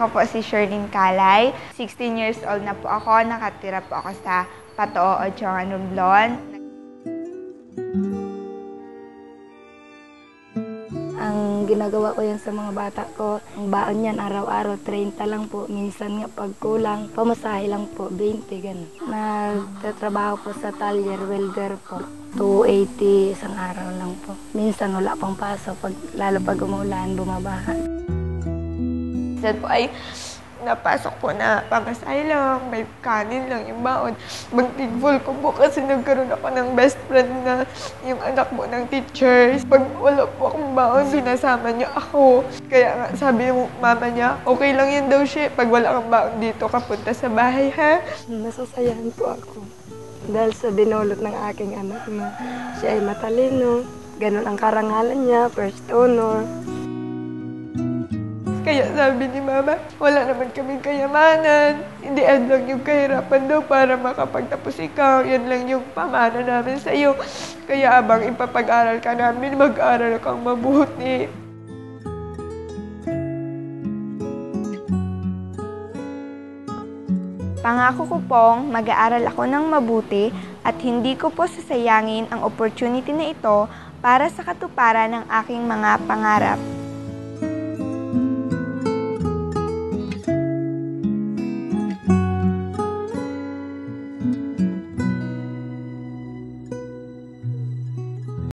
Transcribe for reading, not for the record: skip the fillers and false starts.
Ako po si Sherlyn Calay. 16 years old na po ako. Nakatira po ako sa Patoo, Otjongan, Romblon. Ang ginagawa ko yan sa mga bata ko, ang baon yan araw-araw, 30 lang po. Minsan nga pag kulang, pamasahe lang po, 20 ganun. Nagtatrabaho po sa talyer, welder po. 280 isang araw lang po. Minsan wala pang pasok, lalo pag umulan, bumabaha. Minsan po ay napasok po na pamasahe lang, may kanin lang yung baon. Mag-thankful ko po kasi nagkaroon ako ng best friend na yung anak po ng teachers. Pag wala po akong baon, sinasama niya ako. Kaya nga sabi yung mama niya, okay lang yun daw siya. Pag wala kang baon dito, kapunta sa bahay, ha? Nasasayahan po ako dahil sa dinulot ng aking anak na siya ay matalino. Ganun ang karangalan niya, first honor. Kaya sabi ni Mama, wala naman kaming kayamanan. Hindi lang yung kahirapan daw para makapagtapos ikaw. Yan lang yung pamana namin sa iyo. Kaya abang ipapag-aral ka namin, mag-aral kang mabuti. Pangako ko pong mag-aaral ako ng mabuti at hindi ko po sasayangin ang opportunity na ito para sa katuparan ng aking mga pangarap.